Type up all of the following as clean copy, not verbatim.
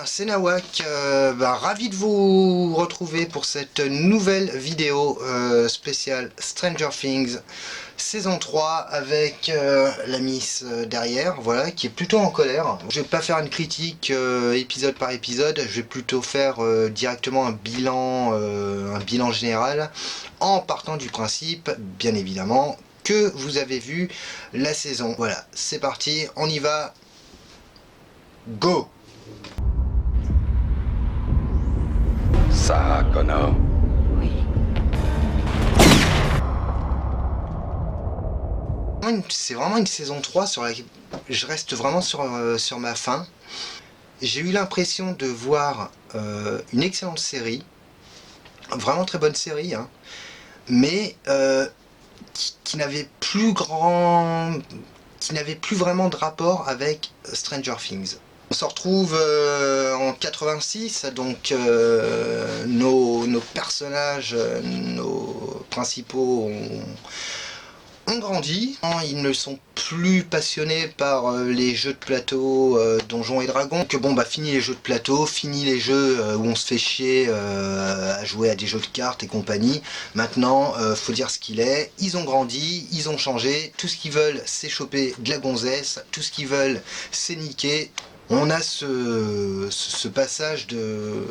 c'est Nawak, ravi de vous retrouver pour cette nouvelle vidéo spéciale Stranger Things saison 3 avec la Miss derrière, voilà, qui est plutôt en colère. Je vais pas faire une critique épisode par épisode, je vais plutôt faire directement un bilan général en partant du principe, bien évidemment, que vous avez vu la saison. Voilà, c'est parti, on y va, go! Sarah Connor. Oui. C'est vraiment une saison 3 sur laquelle je reste vraiment sur ma faim. J'ai eu l'impression de voir une excellente série, vraiment très bonne série, hein, mais qui n'avait plus vraiment de rapport avec Stranger Things. On se retrouve en 86, donc nos personnages, nos principaux ont grandi. Ils ne sont plus passionnés par les jeux de plateau Donjons et Dragons. Que bon, fini les jeux de plateau, fini les jeux où on se fait chier à jouer à des jeux de cartes et compagnie. Maintenant, faut dire ce qu'il est. Ils ont grandi, ils ont changé. Tout ce qu'ils veulent, c'est choper de la gonzesse. Tout ce qu'ils veulent, c'est niquer. On a ce passage de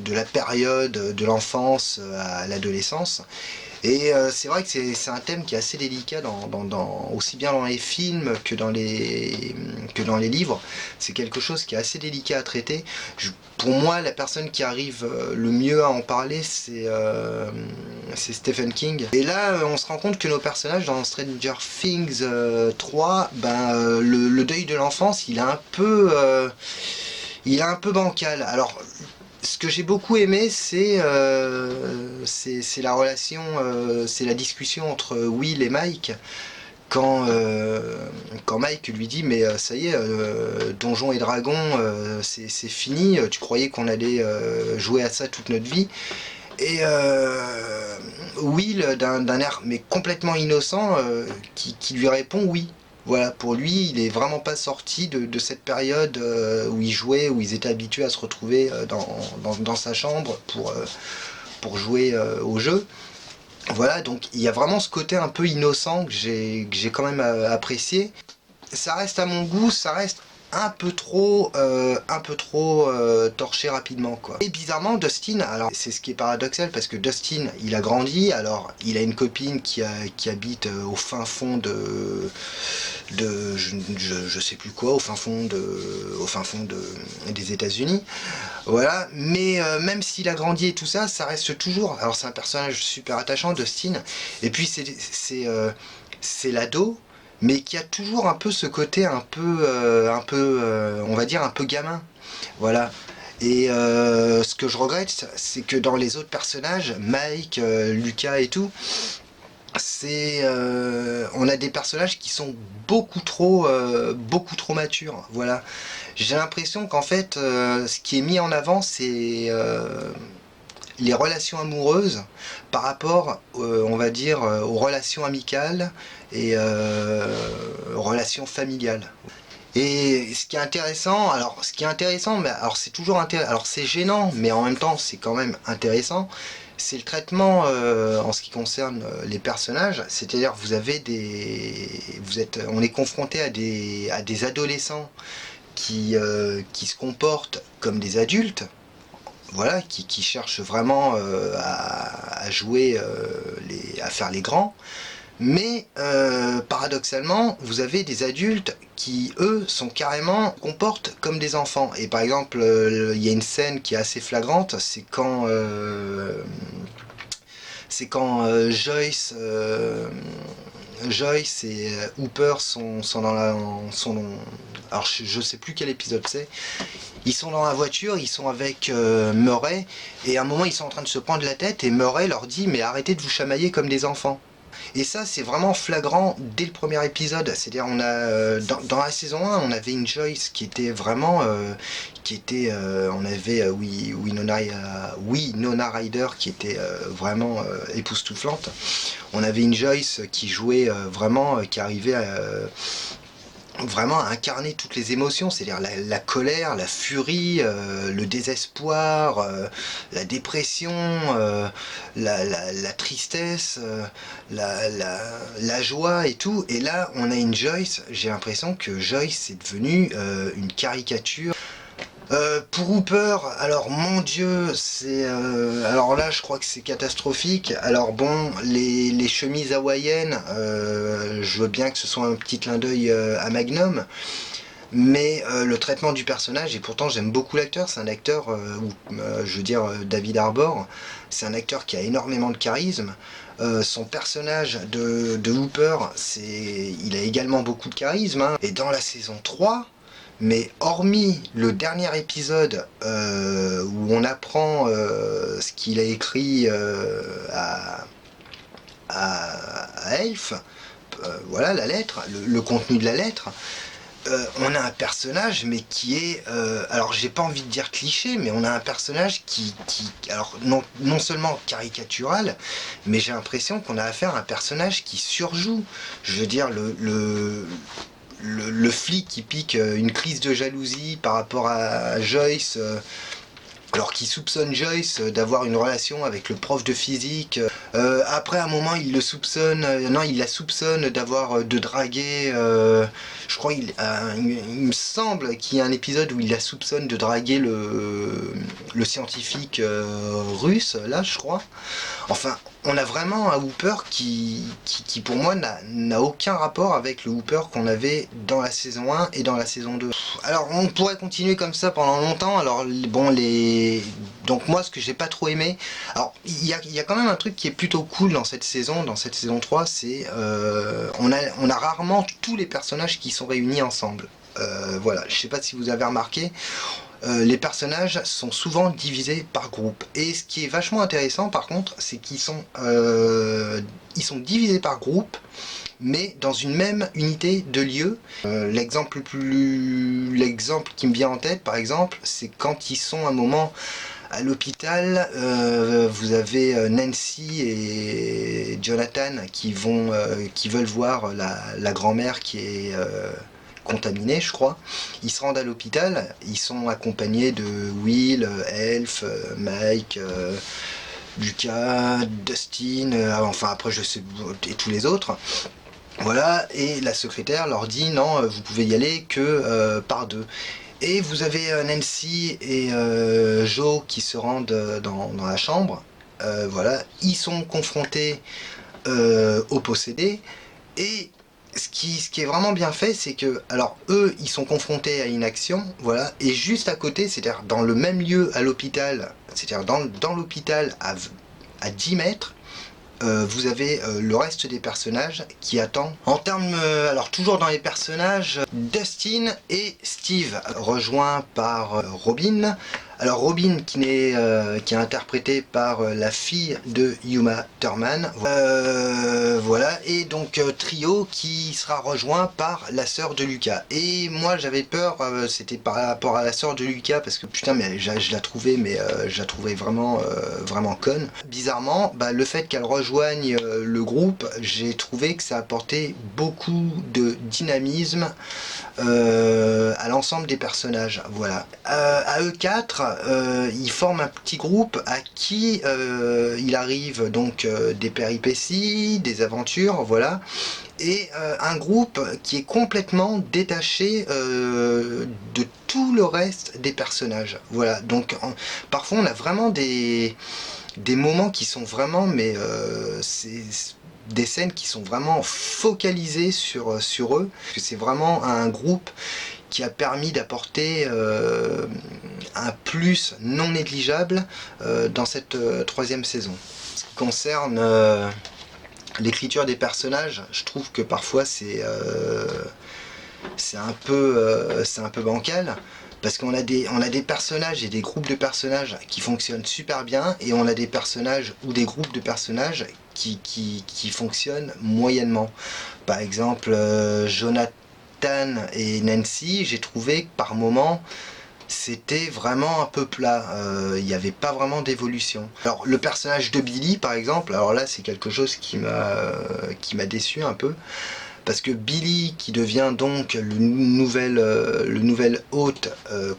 la période de l'enfance à l'adolescence. Et c'est vrai que c'est un thème qui est assez délicat aussi bien dans les films que dans les livres. C'est quelque chose qui est assez délicat à traiter. Pour moi, la personne qui arrive le mieux à en parler, c'est Stephen King. Et là, on se rend compte que nos personnages dans Stranger Things 3, le deuil de l'enfance, il est un peu bancal. Alors, ce que j'ai beaucoup aimé, c'est la relation, c'est la discussion entre Will et Mike. Quand Mike lui dit mais ça y est, Donjons et Dragons, c'est fini, tu croyais qu'on allait jouer à ça toute notre vie. Et Will, d'un air mais complètement innocent, qui lui répond oui. Voilà, pour lui, il est vraiment pas sorti de cette période où il jouait, où ils étaient habitués à se retrouver dans sa chambre pour jouer au jeu. Voilà, donc il y a vraiment ce côté un peu innocent que j'ai quand même apprécié. Ça reste à mon goût, ça reste un peu trop torché rapidement, quoi. Et bizarrement, Dustin, alors c'est ce qui est paradoxal parce que Dustin, il a grandi, alors il a une copine qui habite au fin fond je sais plus quoi, au fin fond des États-Unis. Voilà, mais même s'il a grandi et tout ça, ça reste toujours. Alors c'est un personnage super attachant, Dustin. Et puis c'est l'ado, mais qui a toujours un peu ce côté on va dire un peu gamin. Voilà. Et ce que je regrette, c'est que dans les autres personnages, Mike, Lucas et tout, on a des personnages qui sont beaucoup trop matures. Voilà. J'ai l'impression qu'en fait, ce qui est mis en avant, c'est les relations amoureuses par rapport, on va dire, aux relations amicales et aux relations familiales. Et ce qui est intéressant, mais alors c'est toujours intéressant, alors c'est gênant, mais en même temps c'est quand même intéressant, c'est le traitement en ce qui concerne les personnages. C'est-à-dire on est confronté à des adolescents qui se comportent comme des adultes. Voilà, qui cherchent vraiment à jouer, à faire les grands. Mais paradoxalement, vous avez des adultes qui, eux, comportent comme des enfants. Et par exemple, il y a une scène qui est assez flagrante, c'est quand Joyce et Hooper sont alors je sais plus quel épisode c'est. Ils sont dans la voiture, ils sont avec Murray, et à un moment ils sont en train de se prendre la tête, et Murray leur dit mais arrêtez de vous chamailler comme des enfants. Et ça c'est vraiment flagrant dès le premier épisode. C'est-à-dire on a dans la saison 1 on avait une Joyce qui était vraiment on avait Winona Ryder qui était vraiment époustouflante. On avait une Joyce qui jouait vraiment, qui arrivait vraiment à incarner toutes les émotions, c'est-à-dire la colère, la furie, le désespoir, la dépression, la tristesse, la joie et tout. Et là, on a une Joyce, j'ai l'impression que Joyce est devenue une caricature. Pour Hooper, alors mon Dieu, c'est alors là je crois que c'est catastrophique. Alors bon, les chemises hawaïennes, je veux bien que ce soit un petit clin d'œil à Magnum, mais le traitement du personnage, et pourtant j'aime beaucoup l'acteur, c'est un acteur, je veux dire David Harbour, c'est un acteur qui a énormément de charisme. Son personnage de Hooper, il a également beaucoup de charisme, hein. Et dans la saison 3, mais hormis le dernier épisode où on apprend ce qu'il a écrit à Elf, voilà la lettre, le contenu de la lettre, on a un personnage mais qui est, alors j'ai pas envie de dire cliché, mais on a un personnage qui alors non seulement caricatural, mais j'ai l'impression qu'on a affaire à un personnage qui surjoue. Je veux dire, le flic qui pique une crise de jalousie par rapport à Joyce, alors qu'il soupçonne Joyce d'avoir une relation avec le prof de physique. Après, à un moment, il le soupçonne, non, il la soupçonne d'avoir de draguer. Je crois, il me semble qu'il y a un épisode où il la soupçonne de draguer le scientifique russe, là, je crois. Enfin, on a vraiment un Hooper qui pour moi, n'a aucun rapport avec le Hooper qu'on avait dans la saison 1 et dans la saison 2. Alors, on pourrait continuer comme ça pendant longtemps. Alors, bon, donc moi, ce que j'ai pas trop aimé... Alors, il y a quand même un truc qui est plutôt cool dans cette saison 3, c'est... on a rarement tous les personnages qui sont réunis ensemble. Voilà, je sais pas si vous avez remarqué, les personnages sont souvent divisés par groupe. Et ce qui est vachement intéressant par contre, c'est qu'ils sont divisés par groupe, mais dans une même unité de lieu. L'exemple qui me vient en tête, par exemple, c'est quand ils sont un moment à l'hôpital, vous avez Nancy et Jonathan qui veulent voir la grand-mère qui est contaminés, je crois. Ils se rendent à l'hôpital, ils sont accompagnés de Will, Elf, Mike, Lucas, Dustin, enfin après je sais, et tous les autres. Voilà, et la secrétaire leur dit non, vous pouvez y aller que par deux. Et vous avez Nancy et Joe qui se rendent dans la chambre. Voilà, ils sont confrontés au possédé, et ce qui est vraiment bien fait, c'est que, alors eux, ils sont confrontés à une action, voilà, et juste à côté, c'est-à-dire dans le même lieu à l'hôpital, c'est-à-dire dans l'hôpital à 10 mètres, vous avez le reste des personnages qui attend. En termes, alors toujours dans les personnages, Dustin et Steve, rejoints par Robin. Alors Robin qui est interprétée par la fille de Uma Thurman. Voilà, et donc trio qui sera rejoint par la sœur de Lucas. Et moi j'avais peur, c'était par rapport à la sœur de Lucas, parce que putain, mais je la trouvais, vraiment conne. Bizarrement, le fait qu'elle rejoigne le groupe, j'ai trouvé que ça apportait beaucoup de dynamisme à l'ensemble des personnages. Voilà. À eux quatre, ils forment un petit groupe à qui il arrive donc des péripéties, des aventures, voilà. Et un groupe qui est complètement détaché de tout le reste des personnages. Voilà. Donc parfois on a vraiment des moments qui sont vraiment, mais c'est des scènes qui sont vraiment focalisées sur eux. C'est vraiment un groupe qui a permis d'apporter un plus non négligeable dans cette troisième saison. Ce qui concerne l'écriture des personnages, je trouve que parfois c'est un peu bancal. Parce qu'on a des personnages et des groupes de personnages qui fonctionnent super bien, et on a des personnages ou des groupes de personnages qui fonctionnent moyennement. Par exemple, Jonathan et Nancy, j'ai trouvé que par moments, c'était vraiment un peu plat. Il n'y avait pas vraiment d'évolution. Alors, le personnage de Billy, par exemple, alors là, c'est quelque chose qui m'a déçu un peu. parce que Billy qui devient donc le nouvel hôte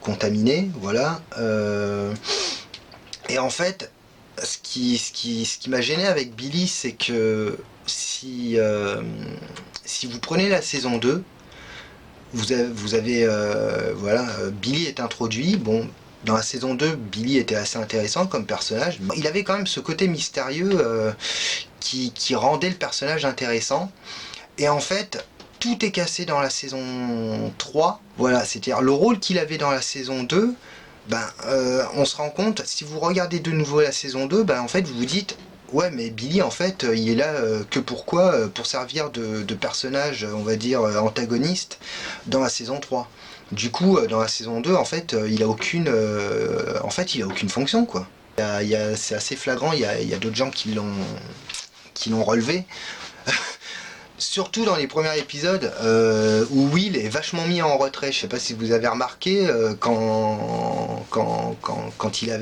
contaminé, voilà. Et en fait, ce qui m'a gêné avec Billy, c'est que si vous prenez la saison 2, voilà, Billy est introduit. Bon, dans la saison 2, Billy était assez intéressant comme personnage. Il avait quand même ce côté mystérieux qui rendait le personnage intéressant. Et en fait, tout est cassé dans la saison 3. Voilà, c'est-à-dire le rôle qu'il avait dans la saison 2, on se rend compte, si vous regardez de nouveau la saison 2, en fait, vous vous dites, ouais, mais Billy, en fait, il est là que pourquoi pour servir de personnage, on va dire, antagoniste dans la saison 3. Du coup, dans la saison 2, en fait, il a aucune fonction, quoi. C'est assez flagrant, il y a d'autres gens qui l'ont relevé. Surtout dans les premiers épisodes où Will est vachement mis en retrait. Je sais pas si vous avez remarqué quand il est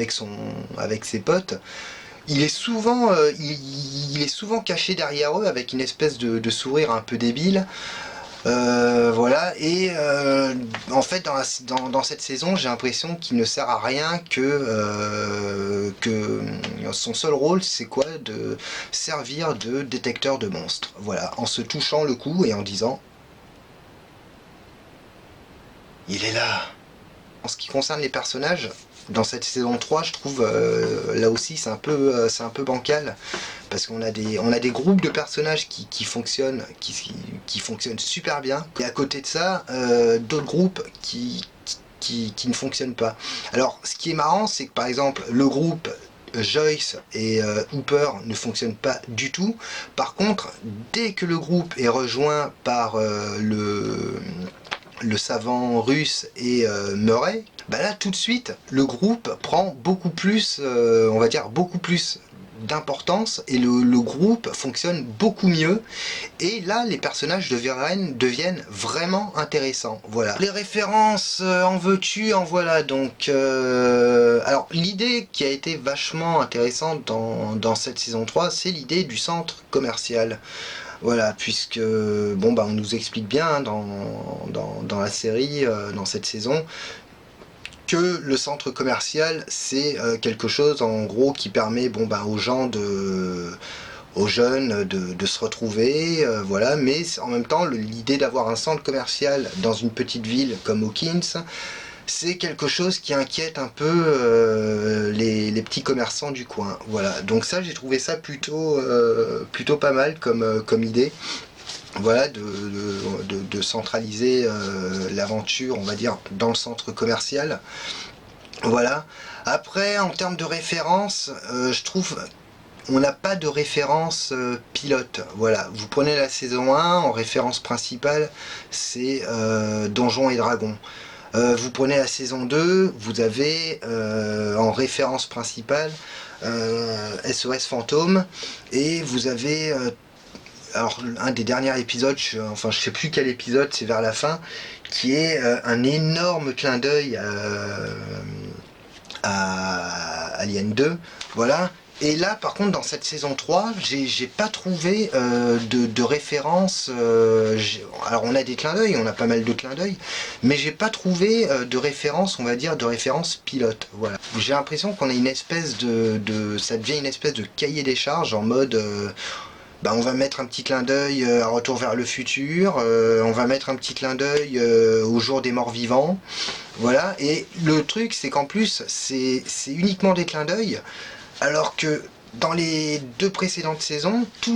avec ses potes, il est souvent caché derrière eux avec une espèce de sourire un peu débile. Voilà, et en fait dans cette saison j'ai l'impression qu'il ne sert à rien, que son seul rôle c'est quoi, de servir de détecteur de monstres, voilà, en se touchant le cou et en disant il est là. En ce qui concerne les personnages, dans cette saison 3, je trouve là aussi c'est un peu bancal, parce qu'on a des groupes de personnages qui fonctionnent super bien, et à côté de ça d'autres groupes qui ne fonctionnent pas. Alors ce qui est marrant, c'est que par exemple le groupe Joyce et Hooper ne fonctionnent pas du tout. Par contre, dès que le groupe est rejoint par le savant russe et Murray, là tout de suite le groupe prend beaucoup plus, on va dire beaucoup plus d'importance, et le groupe fonctionne beaucoup mieux, et là les personnages deviennent vraiment intéressants. Voilà, les références, en veux-tu en voilà. Donc alors l'idée qui a été vachement intéressante dans cette saison 3, c'est l'idée du centre commercial. Voilà, puisque on nous explique bien dans la série, dans cette saison, que le centre commercial c'est quelque chose en gros qui permet aux gens aux jeunes de se retrouver, voilà, mais en même temps l'idée d'avoir un centre commercial dans une petite ville comme Hawkins, c'est quelque chose qui inquiète un peu les petits commerçants du coin. Voilà, donc ça j'ai trouvé ça plutôt pas mal comme idée. Voilà, de centraliser l'aventure, on va dire, dans le centre commercial. Voilà. Après, en termes de référence, je trouve on n'a pas de référence pilote. Voilà, vous prenez la saison 1, en référence principale, c'est Donjons et Dragons. Vous prenez la saison 2, vous avez en référence principale SOS Fantôme, et vous avez alors un des derniers épisodes, je sais plus quel épisode, c'est vers la fin, qui est un énorme clin d'œil à Alien 2, voilà. Et là par contre dans cette saison 3, j'ai pas trouvé de référence, alors on a des clins d'œil, on a pas mal de clins d'œil, mais j'ai pas trouvé de référence, on va dire, de référence pilote. Voilà, j'ai l'impression qu'on a une espèce ça devient une espèce de cahier des charges, en mode on va mettre un petit clin d'œil à Retour vers le futur, on va mettre un petit clin d'œil au jour des morts vivants, voilà. Et le truc c'est qu'en plus c'est uniquement des clins d'œil, alors que dans les 2 précédentes saisons, tous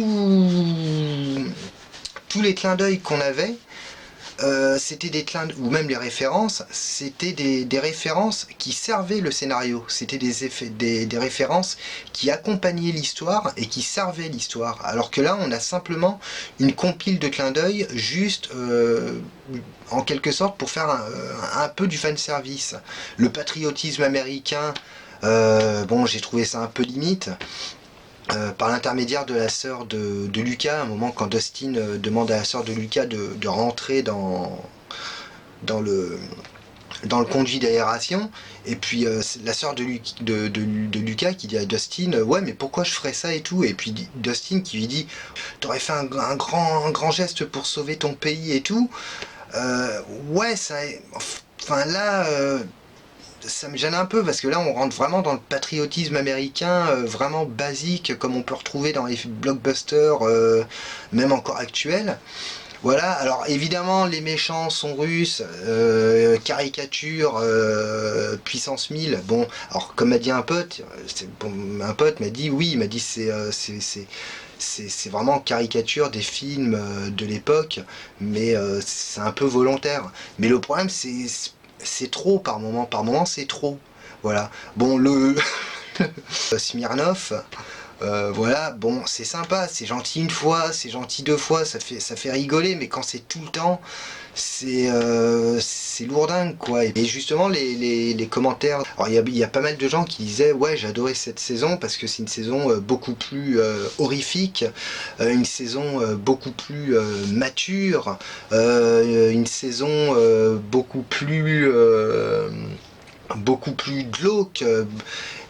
les clins d'œil qu'on avait, c'était des clins, ou même les références, c'était des références qui servaient le scénario, c'était des références qui accompagnaient l'histoire et qui servaient l'histoire, alors que là on a simplement une compile de clins d'œil, juste en quelque sorte pour faire un peu du fanservice. Le patriotisme américain, j'ai trouvé ça un peu limite. Par l'intermédiaire de la sœur de Lucas, à un moment quand Dustin demande à la sœur de Lucas de rentrer dans dans le conduit d'aération, et puis c'est la sœur de Lucas qui dit à Dustin ouais mais pourquoi je ferais ça et tout, et puis Dustin qui lui dit t'aurais fait un grand geste pour sauver ton pays et tout. Ouais ça, enfin là ça me gêne un peu parce que là on rentre vraiment dans le patriotisme américain vraiment basique comme on peut retrouver dans les blockbusters même encore actuels. Voilà, alors évidemment les méchants sont russes, caricature, puissance 1000. Bon, alors comme m'a dit un pote, bon, un pote m'a dit oui, il m'a dit c'est vraiment caricature des films de l'époque, mais c'est un peu volontaire. Mais le problème c'est trop par moment c'est trop. Voilà. Bon le Smirnov. Voilà, bon, c'est sympa, c'est gentil une fois, c'est gentil deux fois, ça fait rigoler, mais quand c'est tout le temps, c'est lourdingue, quoi. Et justement, les commentaires, alors il y a pas mal de gens qui disaient, ouais, j'ai adoré cette saison parce que c'est une saison beaucoup plus horrifique, une saison beaucoup plus mature, une saison beaucoup plus glauque,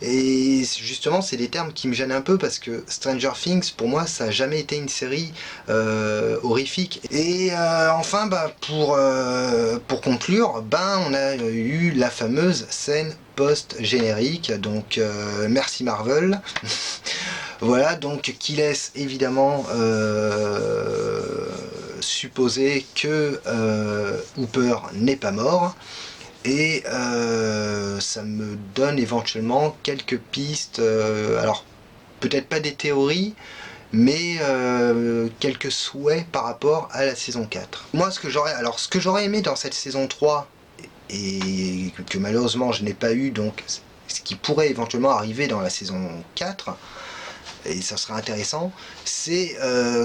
et justement c'est des termes qui me gênent un peu parce que Stranger Things pour moi ça a jamais été une série horrifique. Et enfin pour conclure, on a eu la fameuse scène post-générique, donc merci Marvel. Voilà, donc qui laisse évidemment supposer que Hooper n'est pas mort. Et ça me donne éventuellement quelques pistes, alors peut-être pas des théories, mais quelques souhaits par rapport à la saison 4. Moi ce que j'aurais aimé dans cette saison 3, et que malheureusement je n'ai pas eu, donc ce qui pourrait éventuellement arriver dans la saison 4, et ça serait intéressant, c'est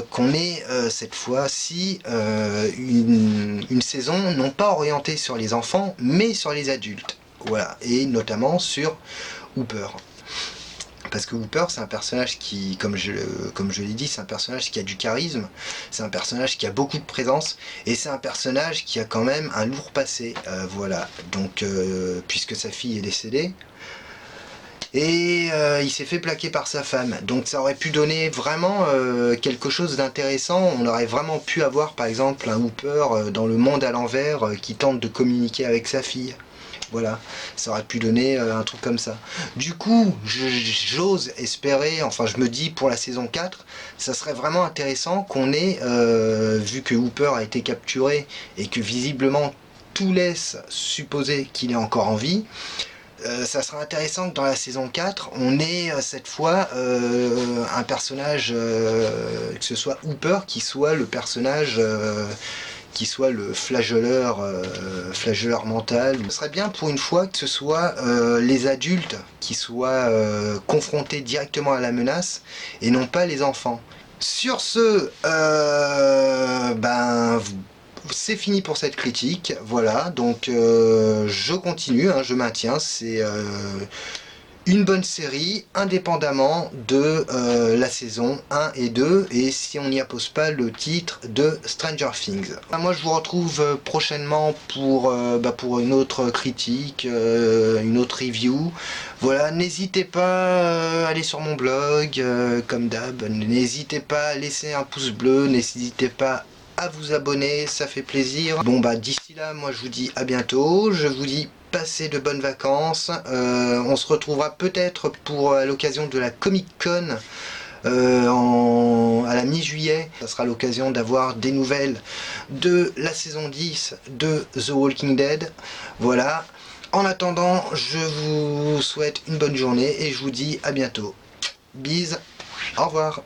qu'on ait cette fois-ci une saison non pas orientée sur les enfants, mais sur les adultes. Voilà, et notamment sur Hooper. Parce que Hooper, c'est un personnage qui, comme je l'ai dit, c'est un personnage qui a du charisme, c'est un personnage qui a beaucoup de présence, et c'est un personnage qui a quand même un lourd passé. Voilà, donc puisque sa fille est décédée, et il s'est fait plaquer par sa femme, donc ça aurait pu donner vraiment quelque chose d'intéressant. On aurait vraiment pu avoir par exemple un Hooper dans le monde à l'envers qui tente de communiquer avec sa fille. Voilà, ça aurait pu donner un truc comme ça. Du coup, j'ose espérer, enfin je me dis pour la saison 4, ça serait vraiment intéressant qu'on ait, vu que Hooper a été capturé et que visiblement tout laisse supposer qu'il est encore en vie, ça sera intéressant que dans la saison 4, on ait cette fois un personnage, que ce soit Hooper, qui soit le personnage, qui soit le flageoleur mental. Ce serait bien pour une fois que ce soit les adultes qui soient confrontés directement à la menace et non pas les enfants. Sur ce, c'est fini pour cette critique, voilà, donc je continue, hein, je maintiens, c'est une bonne série, indépendamment de la saison 1 et 2, et si on n'y appose pas le titre de Stranger Things. Moi je vous retrouve prochainement pour une autre critique, une autre review. Voilà, n'hésitez pas à aller sur mon blog, comme d'hab, n'hésitez pas à laisser un pouce bleu, n'hésitez pas à vous abonner, ça fait plaisir. Bon d'ici là, moi je vous dis à bientôt, je vous dis passez de bonnes vacances, on se retrouvera peut-être pour à l'occasion de la Comic Con à la mi-juillet. Ça sera l'occasion d'avoir des nouvelles de la saison 10 de The Walking Dead. Voilà, en attendant je vous souhaite une bonne journée et je vous dis à bientôt. Bise, au revoir.